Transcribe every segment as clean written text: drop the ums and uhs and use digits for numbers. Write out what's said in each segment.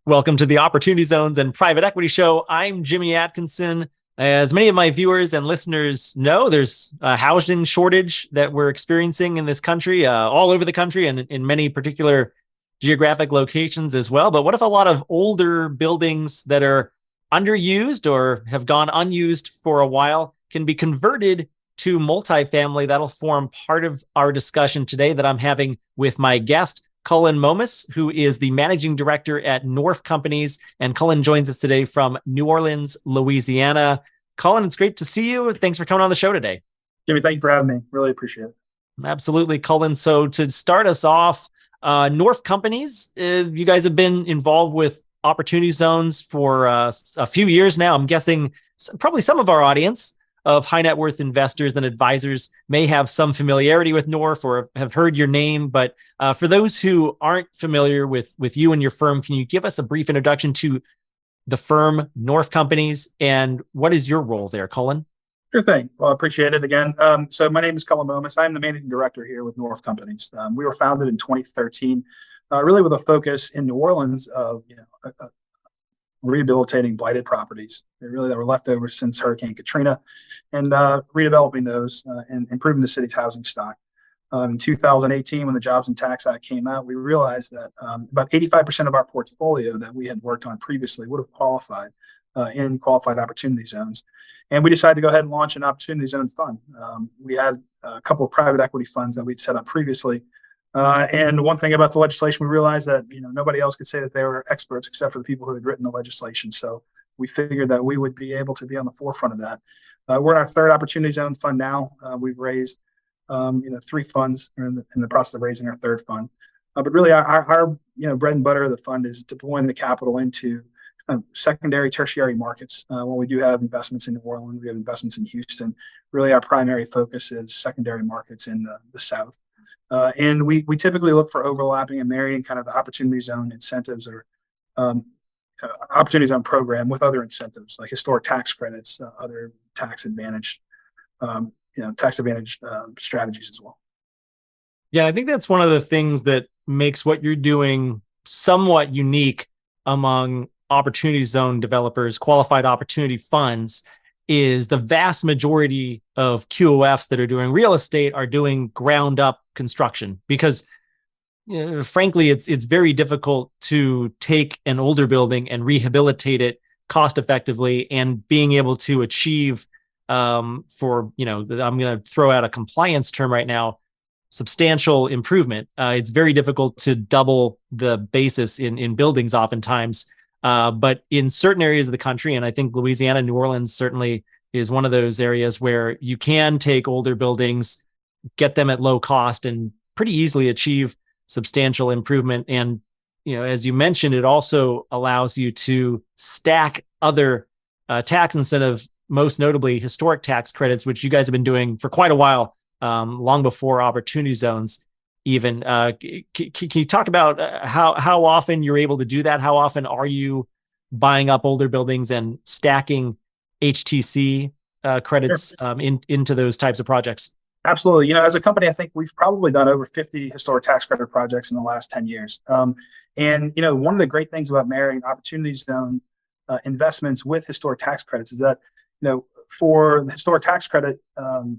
Welcome to the Opportunity Zones and Private Equity Show. I'm Jimmy Atkinson. As many of my viewers and listeners know, there's a housing shortage that we're experiencing in this country, all over the country, and in many particular geographic locations as well. But what if a lot of older buildings that are underused or have gone unused for a while can be converted to multifamily? That'll form part of our discussion today that I'm having with my guest, Cullen Momus, who is the managing director at North Companies. And Cullen joins us today from New Orleans, Louisiana. Cullen, it's great to see you. Thanks for coming on the show today. Jimmy, thank you for having me. Really appreciate it. Absolutely, Cullen. So to start us off, North Companies, you guys have been involved with Opportunity Zones for a few years now. I'm guessing probably some of our audience of high net worth investors and advisors may have some familiarity with North or have heard your name. But for those who aren't familiar with you and your firm, can you give us a brief introduction to the firm North Companies and what is your role there, Cullen? Sure thing. Well, I appreciate it again. So my name is Cullen Momus. I'm the managing director here with North Companies. We were founded in 2013, really with a focus in New Orleans of rehabilitating blighted properties, really that were left over since Hurricane Katrina, and redeveloping those and improving the city's housing stock. In 2018, when the Jobs and Tax Act came out, we realized that about 85% of our portfolio that we had worked on previously would have qualified in qualified opportunity zones. And we decided to go ahead and launch an opportunity zone fund. We had a couple of private equity funds that we'd set up previously. And one thing about the legislation, we realized that nobody else could say that they were experts except for the people who had written the legislation. So we figured that we would be able to be on the forefront of that. We're in our third opportunity zone fund now. We've raised three funds. We're in the process of raising our third fund. But really, our bread and butter of the fund is deploying the capital into secondary, tertiary markets. When we do have investments in New Orleans, we have investments in Houston. Really, our primary focus is secondary markets in the South. And we typically look for overlapping and marrying kind of the opportunity zone incentives or opportunity zone program with other incentives like historic tax credits, other tax advantage, strategies as well. Yeah, I think that's one of the things that makes what you're doing somewhat unique among opportunity zone developers, qualified opportunity funds, is the vast majority of QOFs that are doing real estate are doing ground up construction because frankly, it's very difficult to take an older building and rehabilitate it cost effectively and being able to achieve I'm going to throw out a compliance term right now, substantial improvement. It's very difficult to double the basis in buildings oftentimes. But in certain areas of the country, and I think Louisiana, New Orleans certainly is one of those areas where you can take older buildings, get them at low cost, and pretty easily achieve substantial improvement. And, as you mentioned, it also allows you to stack other tax incentive, most notably historic tax credits, which you guys have been doing for quite a while, long before opportunity zones even. Can you talk about how often you're able to do that? How often are you buying up older buildings and stacking HTC credits into those types of projects? Absolutely. As a company, I think we've probably done over 50 historic tax credit projects in the last 10 years. And one of the great things about marrying opportunity zone investments with historic tax credits is that, for the historic tax credit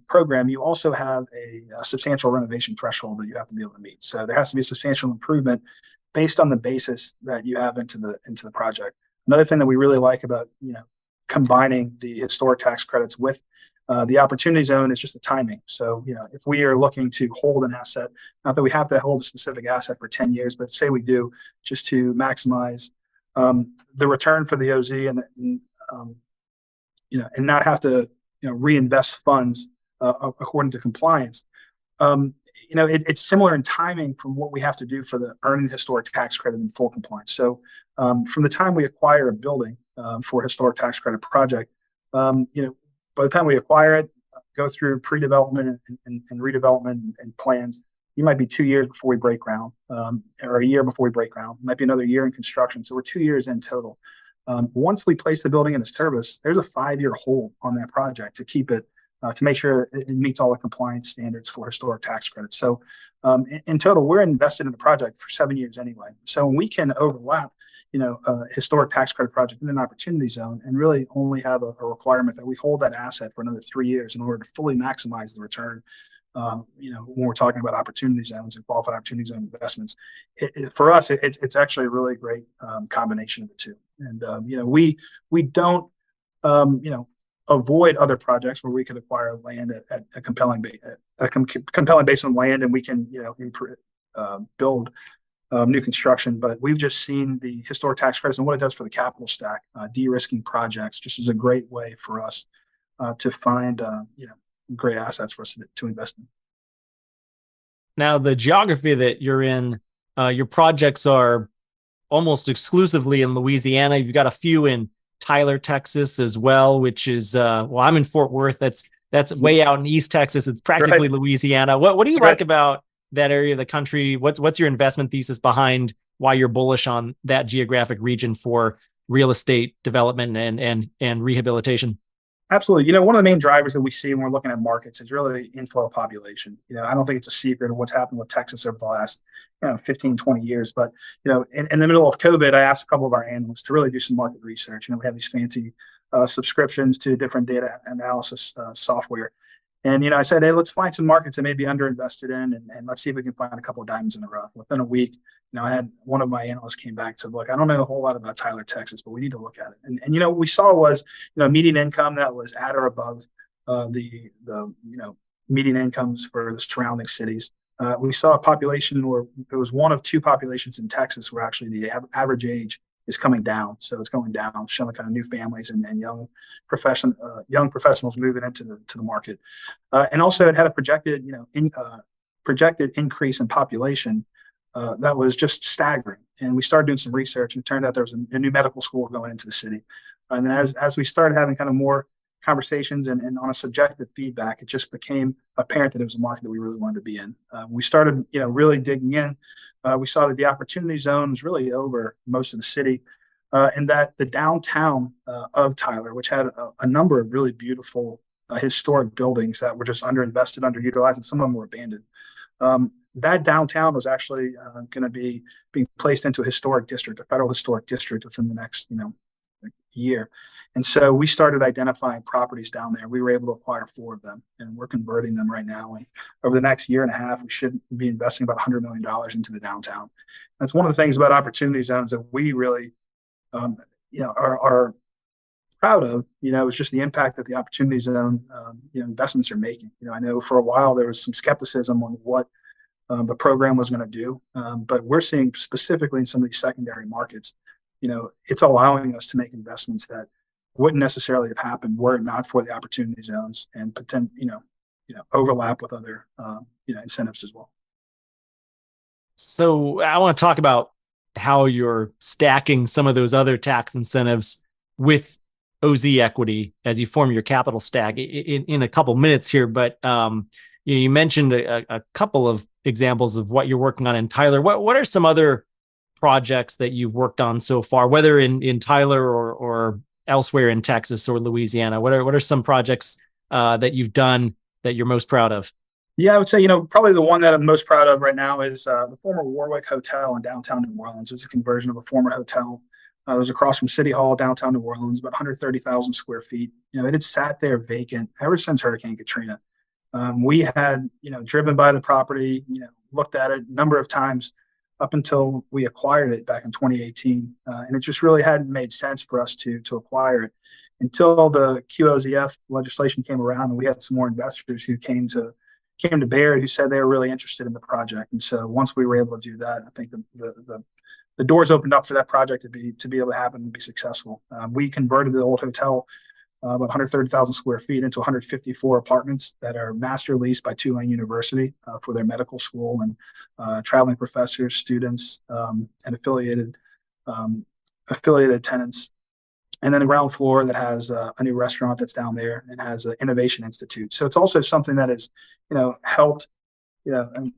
program, you also have a substantial renovation threshold that you have to be able to meet. So there has to be a substantial improvement based on the basis that you have into the project. Another thing that we really like about combining the historic tax credits with the opportunity zone is just the timing. So if we are looking to hold an asset, not that we have to hold a specific asset for 10 years, but say we do, just to maximize the return for the OZ and not have to reinvest funds according to compliance. It's similar in timing from what we have to do for the earning historic tax credit in full compliance. So from the time we acquire a building for a historic tax credit project, by the time we acquire it, go through pre-development and redevelopment and plans, you might be 2 years before we break ground, or a year before we break ground. It might be another year in construction. So we're 2 years in total. Once we place the building into service, there's a 5-year hold on that project to keep it, to make sure it meets all the compliance standards for historic tax credits. So in total, we're invested in the project for 7 years anyway. So we can overlap historic tax credit project in an opportunity zone and really only have a requirement that we hold that asset for another 3 years in order to fully maximize the return. When we're talking about opportunity zones and qualified opportunity zone investments, for us, it's actually a really great combination of the two. And we don't avoid other projects where we could acquire land at a compelling base on land, and we can build new construction. But we've just seen the historic tax credits and what it does for the capital stack, de-risking projects, just as a great way for us to find great assets for us to invest in. Now, the geography that you're in, your projects are almost exclusively in Louisiana. You've got a few in Tyler, Texas as well, which is, I'm in Fort Worth. That's way out in East Texas. It's practically right. Louisiana. What do you like about that area of the country? What's your investment thesis behind why you're bullish on that geographic region for real estate development and rehabilitation? Absolutely. One of the main drivers that we see when we're looking at markets is really inflow of population. I don't think it's a secret of what's happened with Texas over the last 15, 20 years. But, in the middle of COVID, I asked a couple of our analysts to really do some market research. We have these fancy subscriptions to different data analysis software. And, I said, hey, let's find some markets that may be underinvested in, and let's see if we can find a couple of diamonds in the rough. Within a week, I had one of my analysts came back and said, look, I don't know a whole lot about Tyler, Texas, but we need to look at it. And what we saw was, median income that was at or above the median incomes for the surrounding cities. We saw a population where it was one of two populations in Texas where actually the average age is coming down. So it's going down, showing kind of new families and young professionals moving into the market. And also it had a projected increase in population that was just staggering. And we started doing some research, and it turned out there was a new medical school going into the city. And then as we started having kind of more conversations and on a subjective feedback, it just became apparent that it was a market that we really wanted to be in. We started, really digging in. We saw that the opportunity zone was really over most of the city, and that the downtown of Tyler, which had a number of really beautiful historic buildings that were just underinvested, underutilized, and some of them were abandoned. That downtown was actually going to be being placed into a historic district, a federal historic district, within the next year. And so we started identifying properties down there. We were able to acquire 4 of them, and we're converting them right now. And over the next year and a half, we should be investing about $100 million into the downtown. That's one of the things about opportunity zones that we really, are proud of. Is just the impact that the opportunity zone, investments are making. I know for a while there was some skepticism on what the program was going to do, but we're seeing specifically in some of these secondary markets, it's allowing us to make investments that wouldn't necessarily have happened were it not for the opportunity zones and overlap with other incentives as well. So I want to talk about how you're stacking some of those other tax incentives with OZ equity as you form your capital stack in a couple minutes here. But you mentioned a couple of examples of what you're working on in Tyler. What are some other projects that you've worked on so far, whether in Tyler or elsewhere in Texas or Louisiana? What are some projects that you've done that you're most proud of? Yeah, I would say, probably the one that I'm most proud of right now is the former Warwick Hotel in downtown New Orleans. It was a conversion of a former hotel. It was across from City Hall, downtown New Orleans, about 130,000 square feet. It had sat there vacant ever since Hurricane Katrina. We had, driven by the property, looked at it a number of times up until we acquired it back in 2018. And it just really hadn't made sense for us to acquire it until the QOZF legislation came around, and we had some more investors who came to Baird who said they were really interested in the project. And so once we were able to do that, I think the doors opened up for that project to be able to happen and be successful. We converted the old hotel, about 130,000 square feet, into 154 apartments that are master leased by Tulane University for their medical school and traveling professors, students, and affiliated tenants. And then the ground floor that has a new restaurant that's down there and has an innovation institute. So it's also something that has, helped, a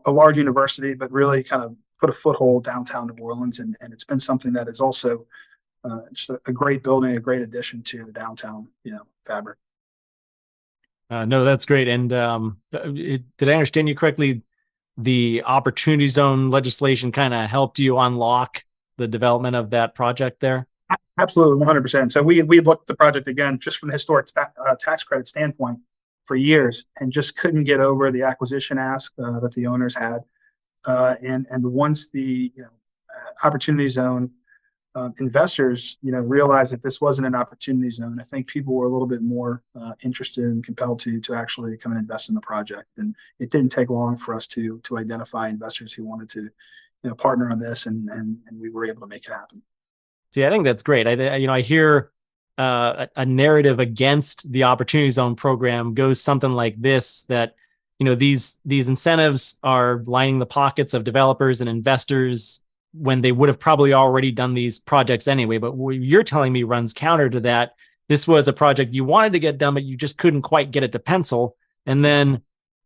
large university, but really kind of put a foothold downtown New Orleans. And it's been something that is also just a great building, a great addition to the downtown, fabric. No, that's great. And did I understand you correctly? The opportunity zone legislation kind of helped you unlock the development of that project there? Absolutely, 100%. So we looked at the project again just from the historic tax credit standpoint for years, and just couldn't get over the acquisition ask that the owners had. And once the opportunity zone investors realized that this wasn't an opportunity zone, I think people were a little bit more interested and compelled to actually come and invest in the project. And it didn't take long for us to identify investors who wanted to partner on this, and we were able to make it happen. See, I think that's great. I hear a narrative against the Opportunity Zone program goes something like this: that these incentives are lining the pockets of developers and investors when they would have probably already done these projects anyway. But what you're telling me runs counter to that. This was a project you wanted to get done, but you just couldn't quite get it to pencil. And then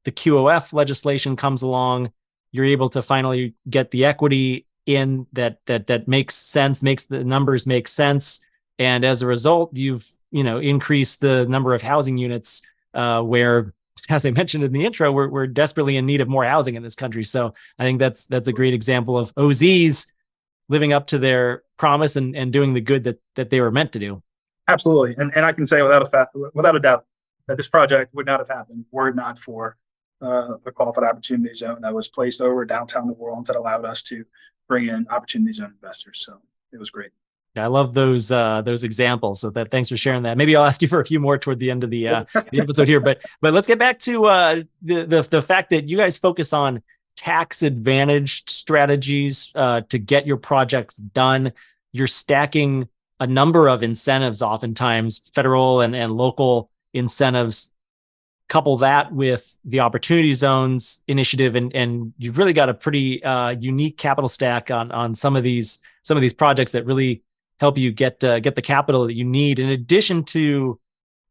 the QOF legislation comes along. You're able to finally get the equity in that makes sense, makes the numbers make sense. And as a result, you've increased the number of housing units where, as I mentioned in the intro, we're desperately in need of more housing in this country. So I think that's a great example of OZs living up to their promise and doing the good that they were meant to do. Absolutely. And I can say without a doubt that this project would not have happened were it not for the Qualified Opportunity Zone that was placed over downtown New Orleans that allowed us to bring in Opportunity Zone investors. So it was great. I love those examples. So thanks for sharing that. Maybe I'll ask you for a few more toward the end of the episode here. But let's get back to the fact that you guys focus on tax advantaged strategies to get your projects done. You're stacking a number of incentives, oftentimes federal and local incentives. Couple that with the Opportunity Zones initiative, and you've really got a pretty unique capital stack on some of these projects that really help you get the capital that you need. In addition to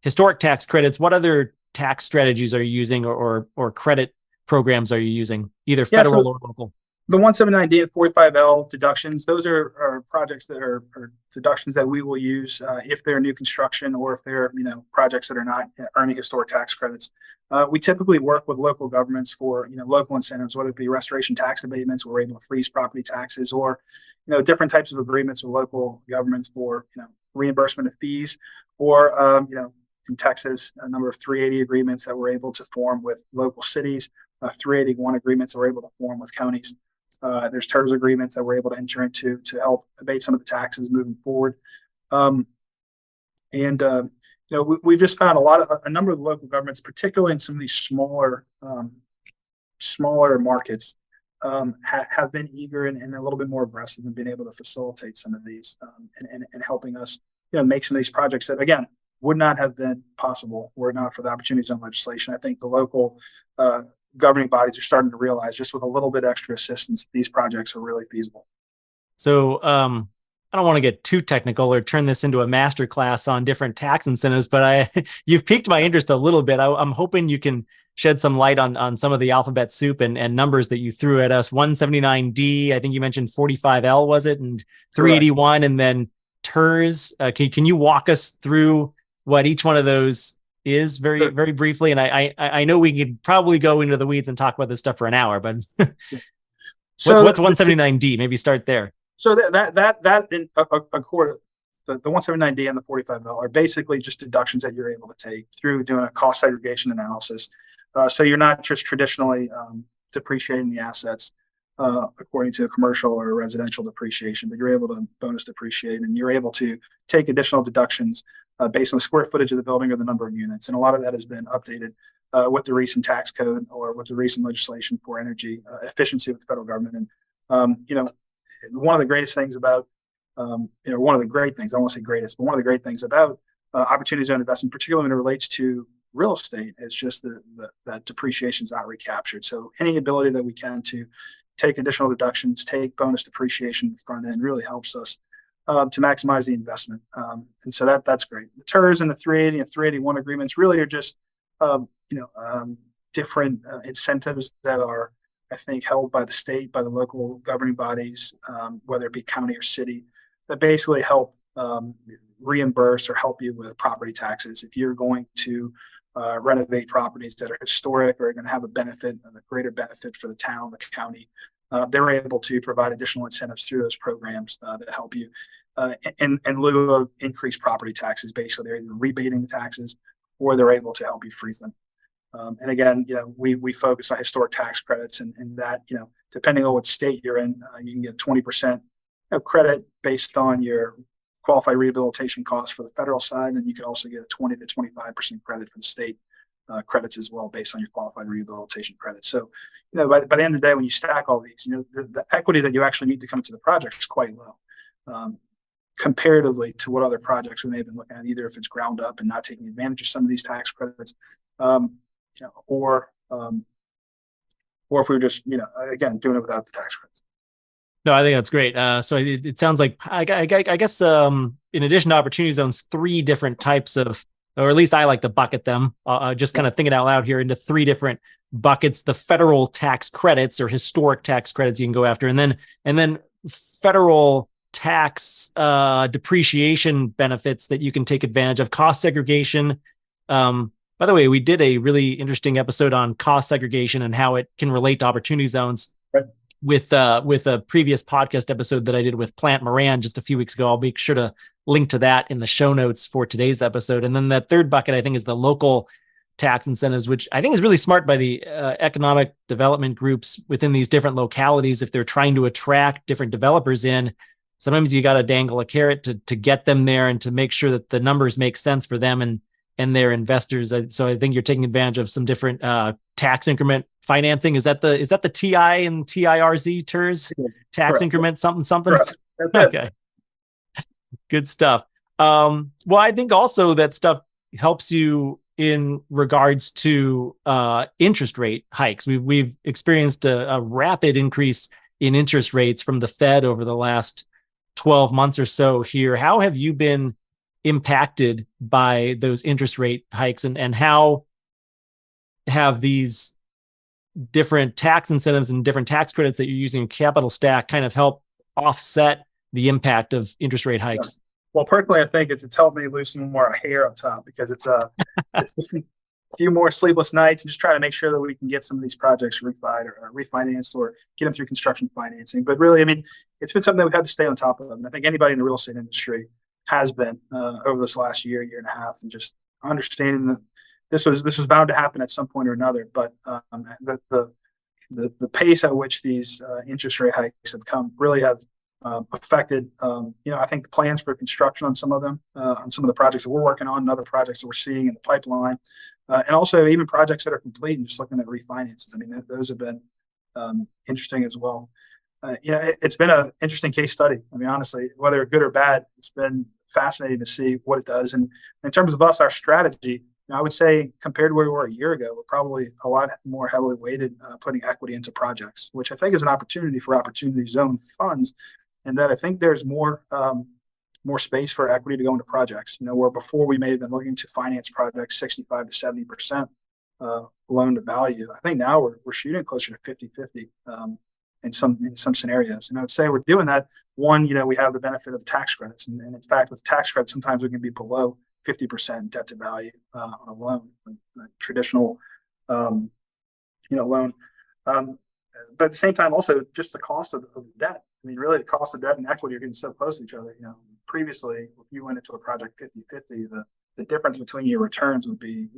historic tax credits, what other tax strategies are you using, or credit programs are you using, either federal or local? The 179D and 45L deductions, those are projects that are deductions that we will use if they're new construction or if they're projects that are not earning historic tax credits. We typically work with local governments for local incentives, whether it be restoration tax abatements, where we're able to freeze property taxes, or different types of agreements with local governments for reimbursement of fees, or in Texas, a number of 380 agreements that we're able to form with local cities, 381 agreements that we're able to form with counties. There's TERS agreements that we're able to enter into to help abate some of the taxes moving forward. We've just found a number of the local governments, particularly in some of these smaller markets, have been eager and a little bit more aggressive in being able to facilitate some of these and helping us make some of these projects that, again, would not have been possible were it not for the Opportunity Zone legislation. I think the local governing bodies are starting to realize, just with a little bit extra assistance, these projects are really feasible. So I don't want to get too technical or turn this into a master class on different tax incentives, but you've piqued my interest a little bit. I'm hoping you can shed some light on some of the alphabet soup and numbers that you threw at us. 179D, I think you mentioned 45L, was it? And 381, and then TERS. Can you walk us through what each one of those is very, very briefly? And I know we could probably go into the weeds and talk about this stuff for an hour, but what's 179D? Maybe start there. So that in a quarter, the 179D and the 45L are basically just deductions that you're able to take through doing a cost segregation analysis. So you're not just traditionally depreciating the assets according to a commercial or residential depreciation, but you're able to bonus depreciate, and you're able to take additional deductions based on the square footage of the building or the number of units. And a lot of that has been updated with the recent tax code or with the recent legislation for energy efficiency with the federal government. And one of the greatest things about one of the great things, I won't say greatest, but one of the great things about Opportunity Zone investment, particularly when it relates to real estate, is just that depreciation is not recaptured. So any ability that we can to take additional deductions, take bonus depreciation in the front end, really helps us to maximize the investment. And so that's great. The TERS and the 380 and 381 agreements really are just different incentives that are, I think, held by the state, by the local governing bodies, whether it be county or city, that basically help reimburse or help you with property taxes. If you're going to renovate properties that are historic or are going to have a benefit and a greater benefit for the town, the county, they're able to provide additional incentives through those programs that help you in lieu of increased property taxes. Basically, they're either rebating the taxes or they're able to help you freeze them. And again, we focus on historic tax credits, and that, depending on what state you're in, you can get 20% credit based on your qualified rehabilitation costs for the federal side, and you can also get a 20 to 25% credit for the state credits as well, based on your qualified rehabilitation credits. So, by the end of the day, when you stack all these, the equity that you actually need to come into the project is quite low. Comparatively to what other projects we may have been looking at, either if it's ground up and not taking advantage of some of these tax credits, or if we were just, again, doing it without the tax credits. No, I think that's great. So it sounds like, I guess, in addition to opportunity zones, 3 different types of, or at least I like to bucket them, just kind of thinking out loud here, into 3 different buckets: the federal tax credits or historic tax credits you can go after, and then federal tax depreciation benefits that you can take advantage of, cost segregation. By the way, we did a really interesting episode on cost segregation and how it can relate to opportunity zones, right, with a previous podcast episode that I did with Plant Moran just a few weeks ago. I'll make sure to link to that in the show notes for today's episode. And then that third bucket, I think, is the local tax incentives, which I think is really smart by the economic development groups within these different localities. If they're trying to attract different developers in, sometimes you got to dangle a carrot to get them there and to make sure that the numbers make sense for them and their investors. So I think you're taking advantage of some different tax increment financing. Is that the TI and TIRZ TERS tax Correct. Increment something? Correct. Okay. Good stuff. Well, I think also that stuff helps you in regards to interest rate hikes. We've experienced a rapid increase in interest rates from the Fed over the last 12 months or so here. How have you been impacted by those interest rate hikes, and how have these different tax incentives and different tax credits that you're using in capital stack kind of help offset the impact of interest rate hikes? Well, personally, I think it's helped me loosen more hair up top, because it's a few more sleepless nights and just trying to make sure that we can get some of these projects refied or refinanced or get them through construction financing. But really, I mean, it's been something that we've had to stay on top of. And I think anybody in the real estate industry has been over this last year and a half, and just understanding that this was bound to happen at some point or another. But the pace at which these interest rate hikes have come really have affected, I think, the plans for construction on some of them, on some of the projects that we're working on, and other projects that we're seeing in the pipeline, and also even projects that are complete and just looking at refinances. I mean, those have been interesting as well. It's been an interesting case study. I mean, honestly, whether good or bad, it's been fascinating to see what it does. And in terms of us, our strategy, I would say, compared to where we were a year ago, we're probably a lot more heavily weighted putting equity into projects, which I think is an opportunity for opportunity zone funds, and that I think there's more space for equity to go into projects. Where before we may have been looking to finance projects 65 to 70% loan to value, I think now we're shooting closer to 50-50 in some scenarios. And I would say we're doing that. One, we have the benefit of the tax credits, and in fact, with tax credits, sometimes we can be below 50% debt to value on a loan, a traditional loan. But at the same time, also just the cost of debt. I mean, really, the cost of debt and equity are getting so close to each other. Previously, if you went into a project 50-50, the difference between your returns would be,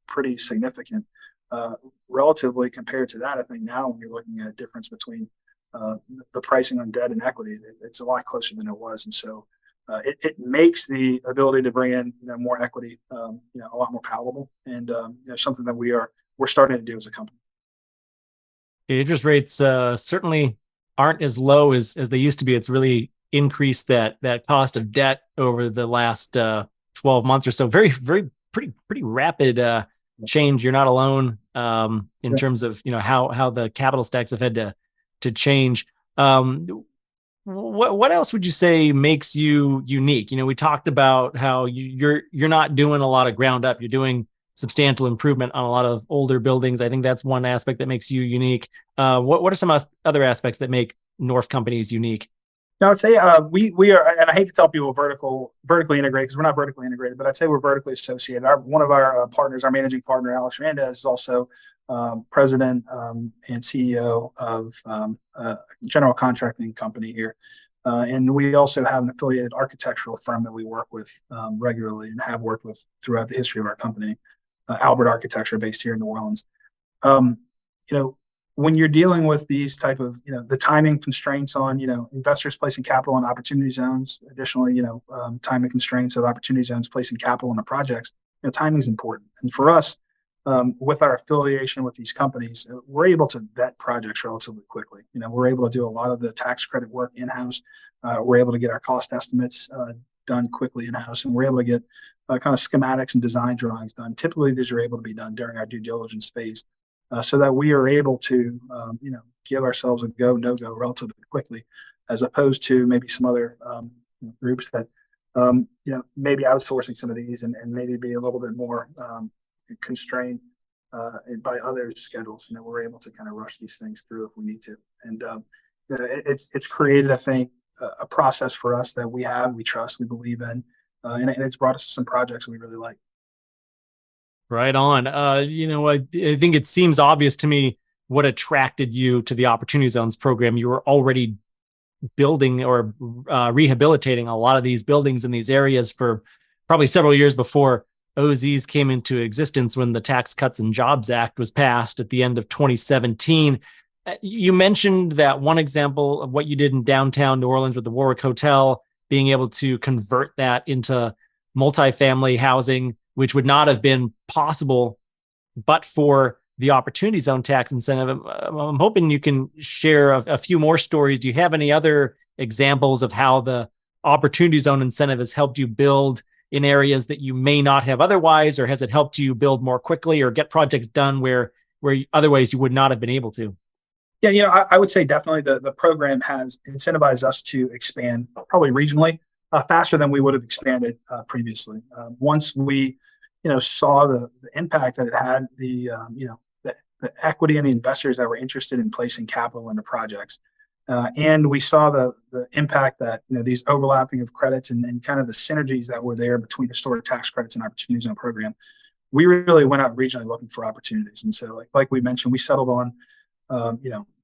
pretty significant. Relatively compared to that, I think now when you're looking at a difference between the pricing on debt and equity, it's a lot closer than it was. And so it makes the ability to bring in more equity a lot more palatable, and something that we're starting to do as a company. Interest rates certainly aren't as low as they used to be. It's really increased that cost of debt over the last 12 months or so. Very, very pretty rapid change. You're not alone in terms of how the capital stacks have had to change. What else would you say makes you unique? We talked about how you're not doing a lot of ground up. You're doing substantial improvement on a lot of older buildings. I think that's one aspect that makes you unique. What are some other aspects that make North companies unique? I would say we are, and I hate to tell people vertically integrated, because we're not vertically integrated, but I'd say we're vertically associated. One of our partners, our managing partner, Alex Hernandez, is also president and CEO of a general contracting company here. And we also have an affiliated architectural firm that we work with regularly and have worked with throughout the history of our company, Albert Architecture, based here in New Orleans. Um, you know, when you're dealing with these type of, the timing constraints on, investors placing capital in opportunity zones, additionally, timing constraints of opportunity zones placing capital into projects, timing is important. And for us, with our affiliation with these companies, we're able to vet projects relatively quickly. We're able to do a lot of the tax credit work in-house. We're able to get our cost estimates done quickly in-house, and we're able to get kind of schematics and design drawings done. Typically, these are able to be done during our due diligence phase, so that we are able to, give ourselves a go, no-go relatively quickly, as opposed to maybe some other groups that, maybe outsourcing some of these and maybe be a little bit more constrained by others' schedules. We're able to kind of rush these things through if we need to. And it's created, I think, a process for us that we trust, we believe in, and it's brought us some projects we really like. Right on. I think it seems obvious to me what attracted you to the Opportunity Zones program. You were already building or rehabilitating a lot of these buildings in these areas for probably several years before OZs came into existence, when the Tax Cuts and Jobs Act was passed at the end of 2017. You mentioned that one example of what you did in downtown New Orleans with the Warwick Hotel, being able to convert that into multifamily housing, which would not have been possible but for the Opportunity Zone tax incentive. I'm hoping you can share a few more stories. Do you have any other examples of how the Opportunity Zone incentive has helped you build in areas that you may not have otherwise, or has it helped you build more quickly or get projects done where otherwise you would not have been able to? Yeah, I would say definitely the program has incentivized us to expand probably regionally faster than we would have expanded previously. Once we, saw the impact that it had, the equity and the investors that were interested in placing capital into projects. And we saw the impact that, these overlapping of credits and kind of the synergies that were there between historic tax credits and Opportunity Zone program. We really went out regionally looking for opportunities. And so like we mentioned, we settled on,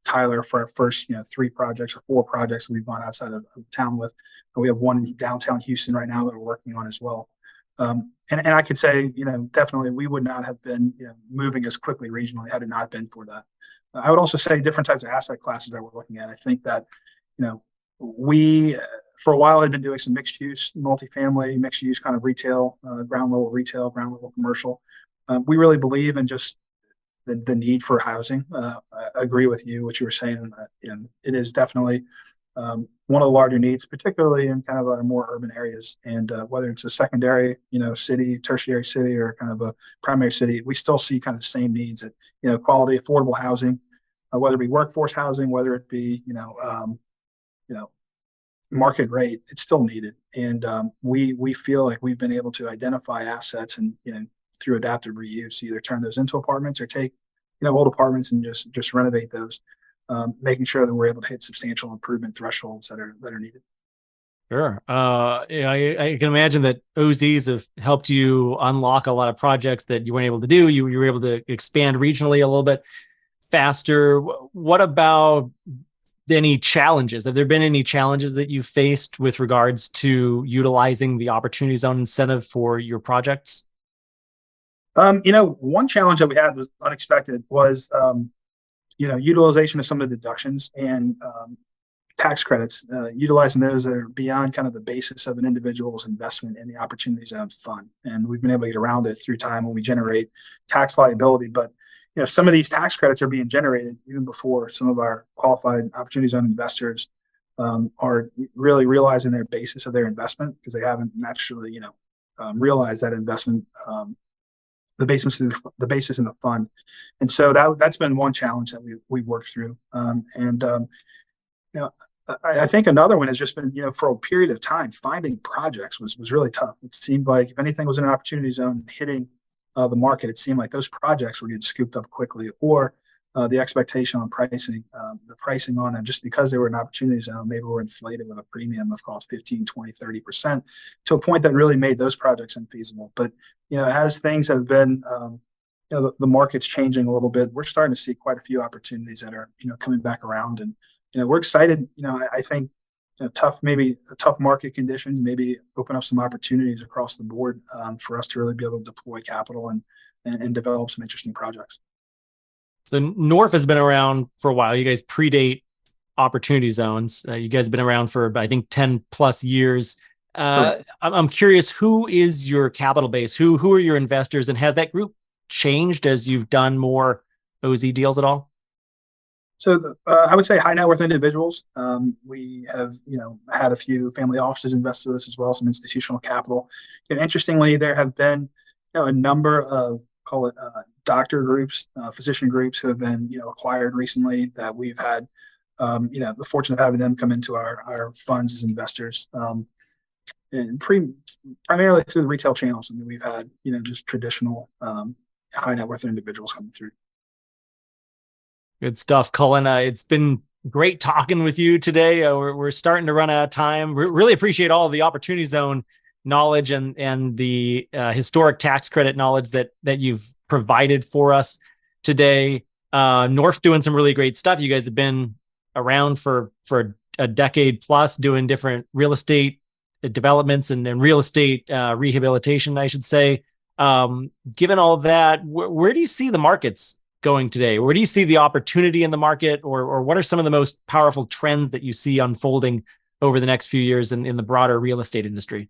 Tyler for our first, 3 projects or 4 projects we've gone outside of town with. We have one in downtown Houston right now that we're working on as well. And I could say, definitely we would not have been, moving as quickly regionally had it not been for that. I would also say different types of asset classes that we're looking at. I think that, we for a while had been doing some mixed use, multifamily, mixed use kind of retail, ground level commercial. We really believe in just the need for housing. I agree with you, what you were saying. It is definitely one of the larger needs, particularly in kind of our more urban areas. And whether it's a secondary, city, tertiary city, or kind of a primary city, we still see kind of the same needs that, quality, affordable housing, whether it be workforce housing, whether it be, market rate, it's still needed. And we feel like we've been able to identify assets and, through adaptive reuse, either turn those into apartments or take, old apartments and just renovate those, making sure that we're able to hit substantial improvement thresholds that are needed. Sure. I can imagine that OZs have helped you unlock a lot of projects that you weren't able to do. You were able to expand regionally a little bit faster. What about any challenges? Have there been any challenges that you faced with regards to utilizing the Opportunity Zone incentive for your projects? One challenge that we had was unexpected was, utilization of some of the deductions and tax credits, utilizing those that are beyond kind of the basis of an individual's investment in the Opportunity Zone fund. And we've been able to get around it through time when we generate tax liability. But, some of these tax credits are being generated even before some of our qualified Opportunity Zone investors are really realizing their basis of their investment, because they haven't naturally, realized that investment, the basis in the fund. And so that's been one challenge that we've worked through. I think another one has just been, for a period of time, finding projects was really tough. It seemed like if anything was in an Opportunity Zone hitting the market, it seemed like those projects were getting scooped up quickly, or the expectation on pricing, the pricing on them, just because they were an Opportunity Zone, maybe were inflated with a premium of cost 15, 20, 30%, to a point that really made those projects infeasible. But, as things have been, the market's changing a little bit. We're starting to see quite a few opportunities that are, coming back around, and we're excited. I think maybe tough market conditions maybe open up some opportunities across the board for us to really be able to deploy capital and develop some interesting projects. So North has been around for a while. You guys predate Opportunity Zones. You guys have been around for, I think, 10 plus years. I'm curious, who is your capital base? Who are your investors, and has that group changed as you've done more OZ deals at all? So I would say high net worth individuals. We have, had a few family offices invest with us as well, some institutional capital. And interestingly, there have been, a number of, call it doctor groups, physician groups who have been, acquired recently that we've had, the fortune of having them come into our funds as investors. And primarily through the retail channels. I mean, we've had, just traditional high net worth individuals coming through. Good stuff, Cullen. It's been great talking with you today. We're starting to run out of time. We really appreciate all of the Opportunity Zone knowledge and the historic tax credit knowledge that you've provided for us today. North doing some really great stuff. You guys have been around for a decade plus doing different real estate developments and real estate rehabilitation, I should say. Given all of that, where do you see the markets going today? Where do you see the opportunity in the market, or what are some of the most powerful trends that you see unfolding over the next few years in the broader real estate industry?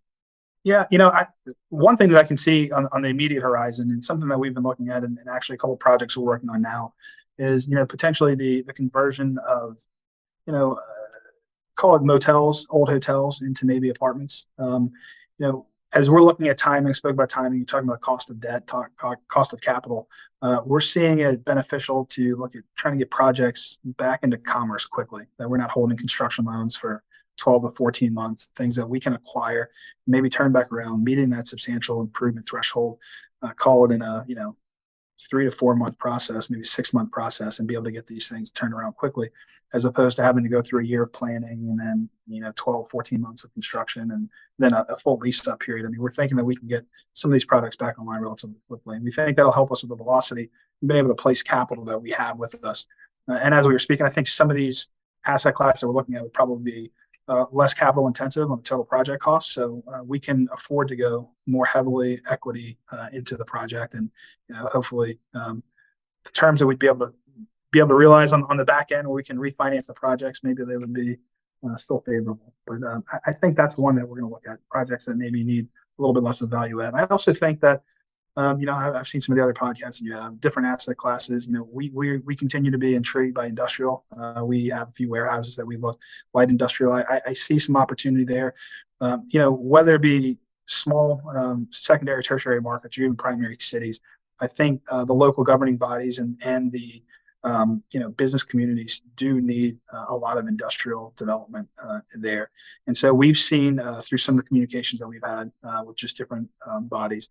Yeah, one thing that I can see on the immediate horizon, and something that we've been looking at, and actually a couple of projects we're working on now, is potentially the conversion of call it motels, old hotels, into maybe apartments. As we're looking at timing, spoke about timing, you're talking about cost of debt, cost of capital. We're seeing it beneficial to look at trying to get projects back into commerce quickly, that we're not holding construction loans for 12 to 14 months, things that we can acquire, maybe turn back around, meeting that substantial improvement threshold, call it in a 3 to 4 month process, maybe 6 month process, and be able to get these things turned around quickly, as opposed to having to go through a year of planning and then 12, 14 months of construction and then a full lease up period. I mean, we're thinking that we can get some of these products back online relatively quickly, and we think that'll help us with the velocity and being able to place capital that we have with us. And as we were speaking, I think some of these asset classes that we're looking at would probably be less capital intensive on the total project cost, so we can afford to go more heavily equity into the project, and hopefully the terms that we'd be able to realize on the back end, where we can refinance the projects, maybe they would be still favorable. But I think that's one that we're going to look at, projects that maybe need a little bit less of value add. I also think that I've seen some of the other podcasts, and you have different asset classes. We continue to be intrigued by industrial. We have a few warehouses that we look light industrial. I see some opportunity there. Whether it be small secondary, tertiary markets, or even primary cities, I think the local governing bodies and the business communities do need a lot of industrial development there. And so we've seen through some of the communications that we've had with just different bodies,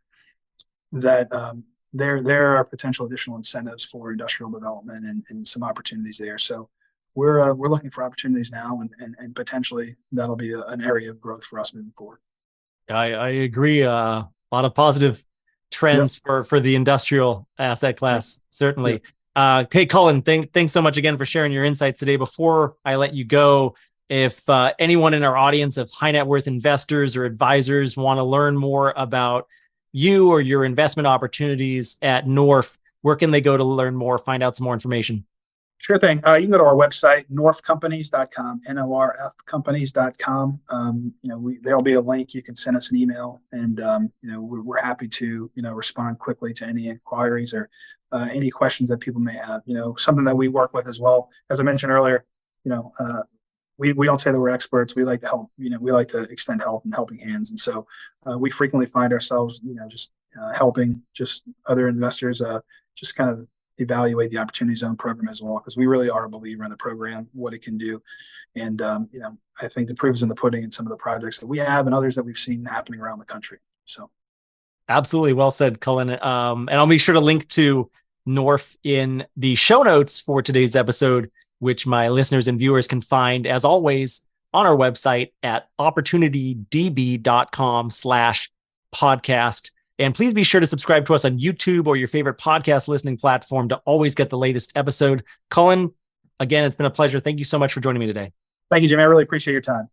that there are potential additional incentives for industrial development and some opportunities there. So we're looking for opportunities now, and potentially that'll be an area of growth for us moving forward. I agree. A lot of positive trends for the industrial asset class, certainly. Hey, Cullen, thanks so much again for sharing your insights today. Before I let you go, if anyone in our audience of high net worth investors or advisors want to learn more about you or your investment opportunities at North, where can they go to learn more, find out some more information? Sure thing. You can go to our website, norfcompanies.com, norfcompanies.com. There'll be a link. You can send us an email, and we're happy to respond quickly to any inquiries or any questions that people may have. Something that we work with as well, as I mentioned earlier. We don't say that we're experts. We like to help. We like to extend help and helping hands, and so we frequently find ourselves, just helping just other investors, just kind of evaluate the Opportunity Zone program as well, because we really are a believer in the program, what it can do, and I think the proof is in the pudding in some of the projects that we have and others that we've seen happening around the country. So, absolutely, well said, Cullen. And I'll be sure to link to North in the show notes for today's episode, which my listeners and viewers can find, as always, on our website at opportunitydb.com/podcast. And please be sure to subscribe to us on YouTube or your favorite podcast listening platform to always get the latest episode. Cullen, again, it's been a pleasure. Thank you so much for joining me today. Thank you, Jimmy. I really appreciate your time.